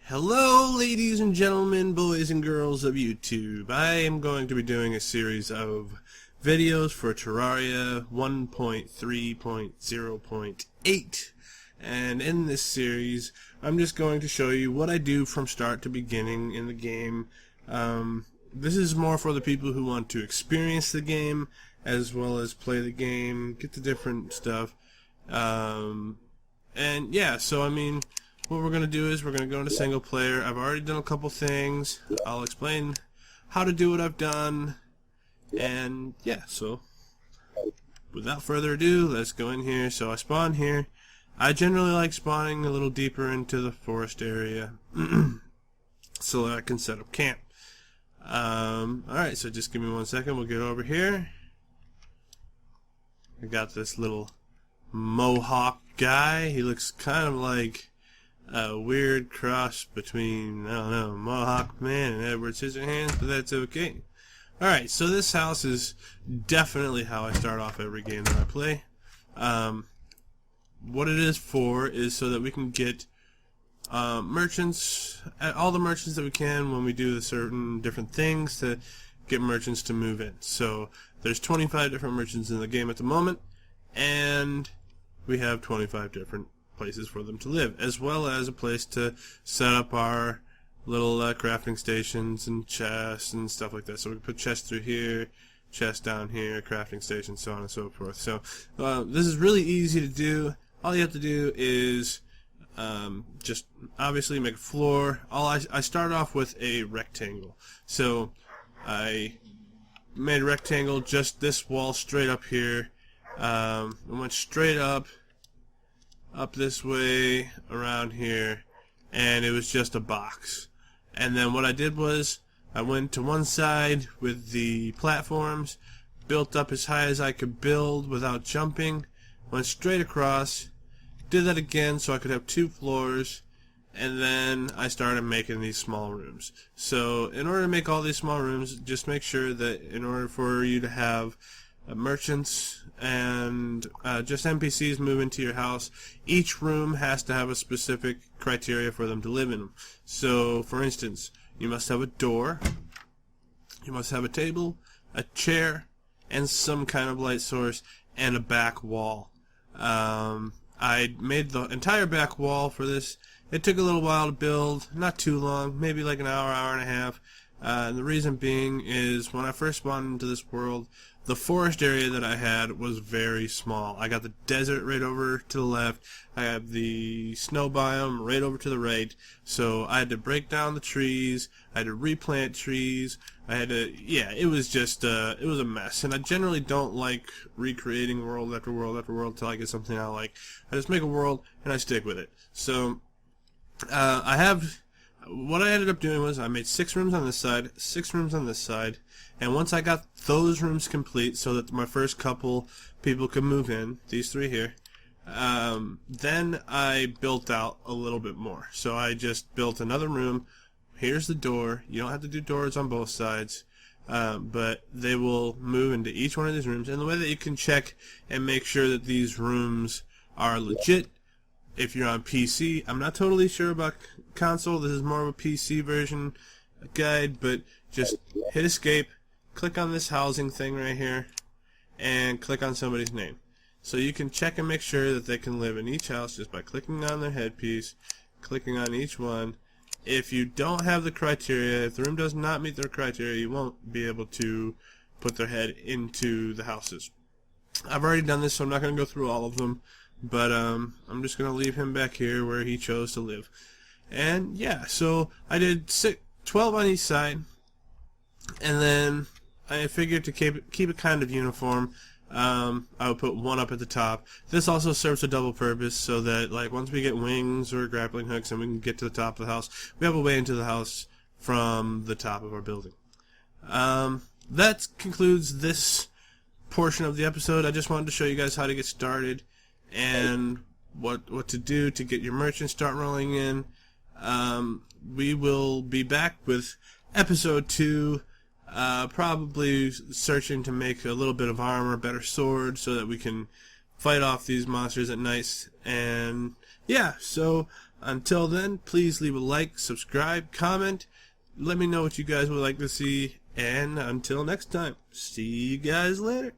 Hello, ladies and gentlemen, boys and girls of YouTube. I am going to be doing a series of videos for Terraria 1.3.0.8, and in this series I'm just going to show you what I do from start to beginning in the game. This is more for the people who want to experience the game as well as play the game, get the different stuff, and yeah, so I mean, what we're going to do is we're going to go into single player. I've already done a couple things. I'll explain how to do what I've done. And yeah, so without further ado, let's go in here. So I spawn here. I generally like spawning a little deeper into the forest area so that I can set up camp. Alright, so just give me 1 second. We'll get over here. I got this little mohawk guy. He looks kind of like a weird cross between, I don't know, Mohawk Man and Edward Scissorhands, but that's okay. Alright, so this house is definitely how I start off every game that I play. What it is for is so that we can get merchants, all the merchants that we can when we do the certain different things to get merchants to move in. So there's 25 different merchants in the game at the moment, and we have 25 different places for them to live, as well as a place to set up our little crafting stations and chests and stuff like that. So we can put chests through here, chests down here, crafting stations, so on and so forth. So this is really easy to do. All you have to do is just obviously make a floor. I started off with a rectangle. So I made a rectangle, just this wall straight up here. I went straight up this way, around here, and it was just a box. And then what I did was I went to one side with the platforms, built up as high as I could build without jumping, went straight across, did that again so I could have 2 floors, and then I started making these small rooms. So in order to make all these small rooms, just make sure that in order for you to have merchants and just NPCs move into your house, each room has to have a specific criteria for them to live in them. So for instance, you must have a door, you must have a table, a chair, and some kind of light source, and a back wall. I made the entire back wall for this. It took a little while to build, not too long, maybe like an hour, hour and a half. And the reason being is when I first spawned into this world, the forest area that I had was very small. I got the desert right over to the left. I have the snow biome right over to the right. So I had to break down the trees. I had to replant trees. I had to, yeah, it was just, it was a mess. And I generally don't like recreating world after world after world until I get something I like. I just make a world and I stick with it. So, what I ended up doing was I made 6 rooms on this side, 6 rooms on this side, and once I got those rooms complete so that my first couple people could move in, these 3 here, then I built out a little bit more. So I just built another room. Here's the door. You don't have to do doors on both sides, but they will move into each one of these rooms. And the way that you can check and make sure that these rooms are legit, if you're on PC, I'm not totally sure about console, this is more of a PC version guide, but just hit escape, click on this housing thing right here, and click on somebody's name. So you can check and make sure that they can live in each house just by clicking on their headpiece, clicking on each one. If you don't have the criteria, if the room does not meet their criteria, you won't be able to put their head into the houses. I've already done this, so I'm not going to go through all of them. But I'm just going to leave him back here where he chose to live. And yeah, so I did 12 on each side. And then I figured to keep it kind of uniform, I would put 1 up at the top. This also serves a double purpose so that like once we get wings or grappling hooks and we can get to the top of the house, we have a way into the house from the top of our building. That concludes this portion of the episode. I just wanted to show you guys how to get started and what to do to get your merchants start rolling in. We will be back with episode 2, probably searching to make a little bit of armor, better sword, so that we can fight off these monsters at night. And yeah, so Until then, please leave a like, subscribe, comment. Let me know what you guys would like to see. And until next time, see you guys later.